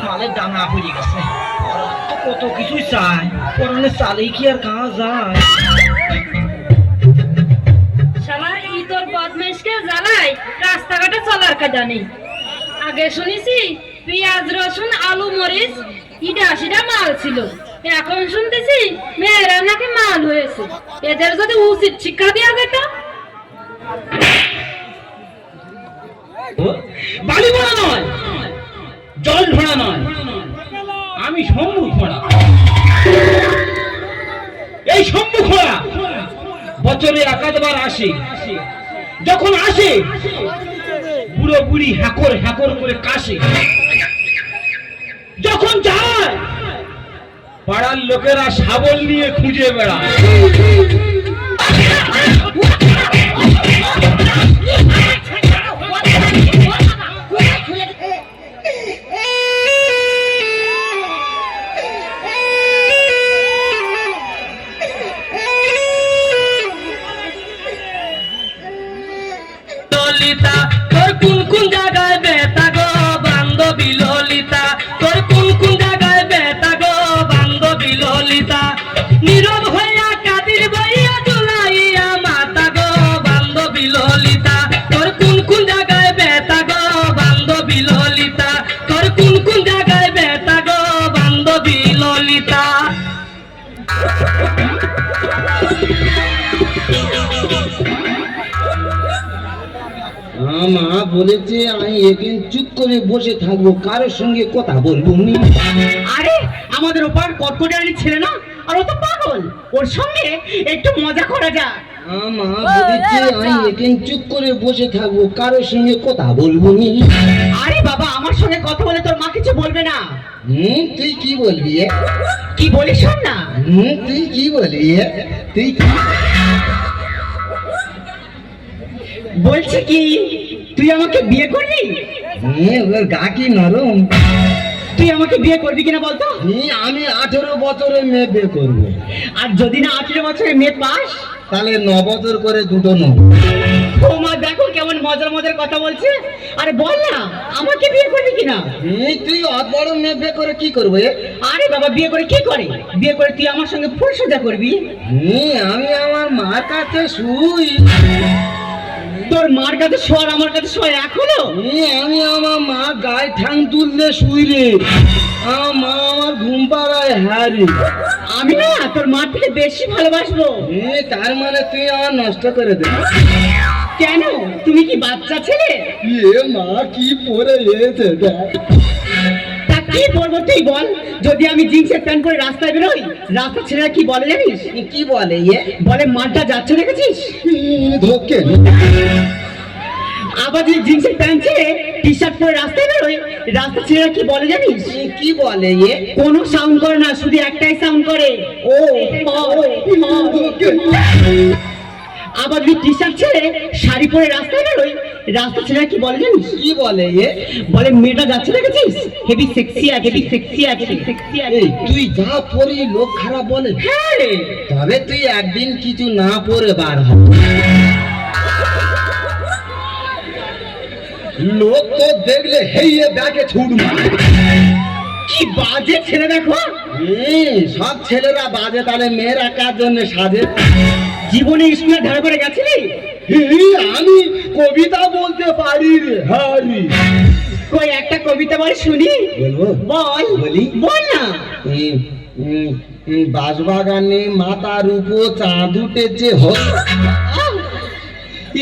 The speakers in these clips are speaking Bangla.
মালের দানা পড়ে গেছে, কত কিছুই চায়, পরনে চালেই কি আর খাওয়া যায়? শালা ই তোর বদমাইশকে জ্বালায় রাস্তাঘাটে চলার কাজা নেই। আগে শুনেছি পেঁয়াজ রসুন আলু মরিচ ইটা সেটা মাল ছিল, এখন শুনতেছি মেয়েরা নাকি মাল হয়েছে। এদের যদি উচিত শিক্ষা দেওয়া যেত। বালি ভরা নয়, জল ভরা নয়, আমি শম্ভু খোড়া। এই শম্ভু খোড়া বছরে একাধবার আসে, যখন আসে বুড়ো বুড়ি হ্যাকর হ্যাকর করে কাশে, যখন যায় পাড়ার লোকেরা শাবল নিয়ে খুঁজে বেড়ায়। ললিতা তোর কোন কোন জায়গায় বেতা গো বান্ধবী ললিতা, তোর কোন কোন জায়গায় বেতা গো বান্ধবী ললিতা, নীরব হইয়া কাদির বইয়া জুলাইয়া মাতা গো বান্ধবী ললিতা, তোর কোন কোন জায়গায় বেতা গো বান্ধবী ললিতা, তোর কোন কোন জায়গায় বেতা গো বান্ধবী ললিতা। মা বলেছে আমি একদিন চুপ করে বসে থাকবো, কারোর সঙ্গে কথা বলবো নি। আরে আমাদের ওপার কটকটারি ছেলে না, আর ও তো পাগল, ওর সঙ্গে একটু মজা করা যায়। মা বলেছে আমি একদিন চুপ করে বসে থাকবো, কারোর সঙ্গে কথা বলবো নি। আরে বাবা, আমার সঙ্গে কথা বলে তোর মা কিছু বলবে না। তুই কি বলবি? কি বলিস শোন না। তুই কি বলবি? তুই বলছি কি তুই আমাকে বিয়ে করবি? ওর গা কি নরম। তুই আমাকে বিয়ে করবি কিনা বলতো? আমি 18 বছরের মেয়ে বিয়ে করবো। আর যদি না 18 বছরের মেয়ে পাস তাহলে 9 বছর করে দুটো নেব। ও মা দেখো কেমন মজার মজার কথা বলছে। আরে বল না আমাকে বিয়ে করবি কিনা? তুই অত বড় মেয়ে বিয়ে করে কি করবে? আরে বাবা বিয়ে করে কি করে? বিয়ে করে তুই আমার সঙ্গে ফুল সোজা করবি। আমি আমার মার কাছে শুই। তোর মার কাছে শোয়ার আমার কাছে শোয় এখনো? আমি আমার মা গায়ে ঠাং তুললে শুই রে, আমার মা আমার ঘুম পাড়ায় হারি। আমি না তোর মার থেকে বেশি ভালোবাসবো। তার মানে তুই আমার নষ্ট করে দে। কেন? তুমি কি বাচ্চা ছেলে? মা কি পরে এসে দেখ। তা কি বলবো তুই বল? যদি আমি জিন্সের প্যান্ট পরে রাস্তায় বেরোই, রাস্তার ছেলেরা কি বলে জানিস? কি বলে? বলে মালটা যাচ্ছে দেখেছিস? ধোকে। আবার যদি জিন্সের প্যান্ট ছেড়ে টি শার্ট পরে রাস্তায় বেরোই, রাস্তার ছেলেরা কি বলে জানিস? কি বলে? কোনো সাউন্ড করে না, শুধু একটাই সাউন্ড করে, ও। আবার যদি টি শার্ট ছেড়ে শাড়ি পরে রাস্তায় বেরোই, রাস্তার ছেলেরা কি বলে জানিস? কি বলে? বলে মেয়েটা যাচ্ছে দেখেছিস? হেভি সেক্সি আছে, হেভি সেক্সি আছে, সেক্সি আছে। তুই যা পরি লোক খারাপ বলে। হ্যাঁ রে। তবে তুই একদিন কিছু না পরে বার হবে, লোক তো দেখলে হেইয়ে ব্যাগে ছুট মারে। কি বাজে ছেলে দেখো। সব ছেলেরা বাজে, তাহলে মেয়েরা কার জন্য সাজে? জীবনে স্কুলে ধারে পড়ে গেছিলি? আমি কবিতা বলতে পারি রে হারি। কই একটা কবিতা বল শুনি। বলবো? বল। বলি? বল না। বাঁশবাগানে মাথার উপর চাঁদ উঠেছে,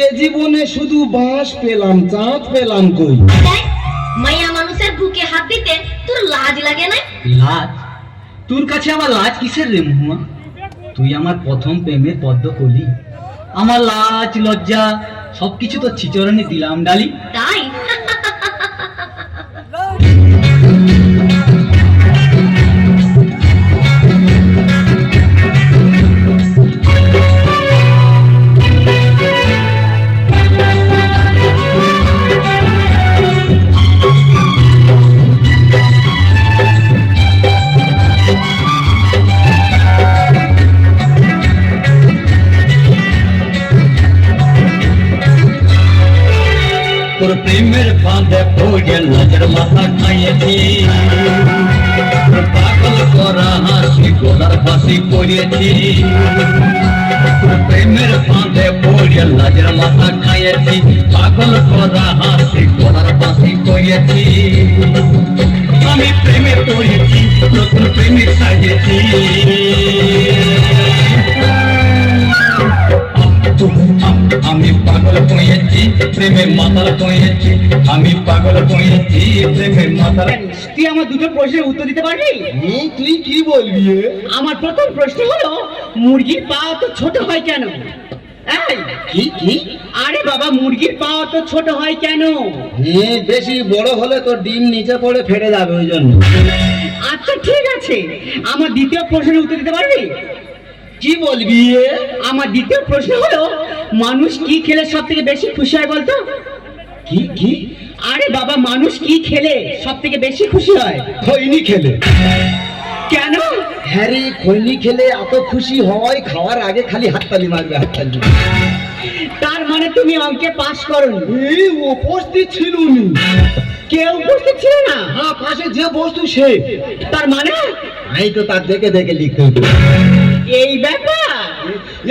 এ জীবনে শুধু বাঁশ পেলাম, চাঁদ পেলাম কই। মাইয়া মানুষের বুকে হাত দিতে তোর লাজ লাগে না? লাজ? তোর কাছে আমার লাজ কিসের রে মহুয়া? তুই আমার প্রথম প্রেমের পদ্ম কলি। আমার লাজ লজ্জা সবকিছু তো চিচরণে দিলাম ডালি। তাই? তোর প্রেমের ফাঁদে পড়ে নজর মাথা খাইয়েছি, পাগল করা হাসি গোলার ফাঁসি করিয়েছি। তোর প্রেমের ফাঁদে পড়ে নজর মাথা খাইয়েছি, পাগল করা হাসি গোলার ফাঁসি করিয়েছি। আমি প্রেমে পড়েছি, নতুন প্রেমিক সাজিয়েছি। আমি পাগল হয়েছি, প্রেমে মাতাল হয়েছি। আমি পাগল হয়েছি, প্রেমে মাতাল। তুই আমার দুটো প্রশ্নের উত্তর দিতে পারবি? তুই কি বলবি? আমার প্রথম প্রশ্ন হলো, মুরগির পা তো ছোট হয় কেন? কি কি? আরে বাবা, মুরগির পা তো ছোট হয় কেন? বেশি বড় হলে তো ডিম নিচে পড়ে ফেটে যাবে, ওই জন্য। আচ্ছা ঠিক আছে, আমার দ্বিতীয় প্রশ্নের উত্তর দিতে পারবি? কি বলবি? আমার দ্বিতীয় প্রশ্ন হলো, মানুষ কি খেলে সব থেকে বেশি খুশি হয় বলতো? কি কি? আরে বাবা, মানুষ কি খেলে সব থেকে বেশি খুশি হয়? খৈনি খেলে। কেন? হ্যারি, খৈনি খেলে এত খুশি হয়, খাওয়ার আগে খালি হাততালি মারবে, হাততালি। তার মানে তুমি অঙ্কে পাস করোনি? উপস্থিত ছিল নি। কেউ উপস্থিত ছিল না? হ্যাঁ, পাশে যে বস্তু সে। তার মানে আমি তো তার দেখে দেখে লিখতে হতো। এই ব্যাপার?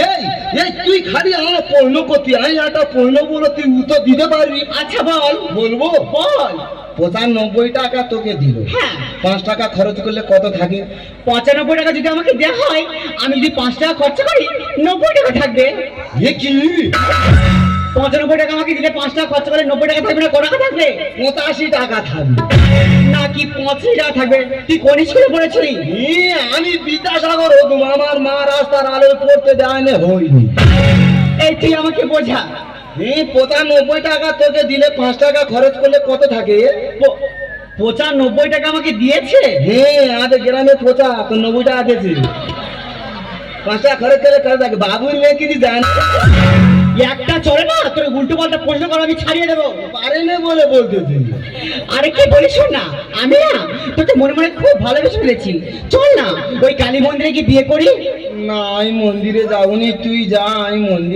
এই এই তুই খালি আমার পূর্ণ করতি, আমি একটা পূর্ণ বলে তুই উত্তর দিতে পারবি? আচ্ছা বল। বলবো? বল। 95 টাকা তোকে দিল, 5 টাকা খরচ করলে কত থাকে? 95 টাকা যদি আমাকে দেওয়া হয়, আমি যদি 5 টাকা খরচ করি, 90 টাকা থাকবে। এ কি? 95 টাকা আমাকে দিলে 5 টাকা খরচ করে 90 টাকা থাকবে না, কত টাকা থাকবে? 85 টাকা থাকবে। নাকি 85 টাকা থাকবে? তুই কোন স্কুলে পড়েছিলি? আমি বিদ্যাসাগর হতুম, আমার মা রাস্তার আলোয় পড়তে দেয় না, হইনি। এই তুই আমাকে বোঝা। 95 টাকা তোকে দিলে 5 টাকা খরচ করলে কত থাকে? 95 টাকা আমাকে দিয়েছে? হ্যাঁ, আমাদের গ্রামে 90 টাকা দিয়েছে। 5 টাকা খরচ করলে কত থাকে? বাবুর মেয়ে কিছু জানে একটা চলে না, তোর উল্টো পাল্টা প্রশ্ন করা আমি ছাড়িয়ে দেবো। পারে না বলে বলতেছি। আরে কি বলিস না, আমি না তোকে মনে মনে খুব ভালোবেসে ফেলেছি। চল না ওই কালী মন্দিরে গিয়ে বিয়ে করি। না, আমি মন্দিরে যাবনি, তুই যা, আমি মন্দির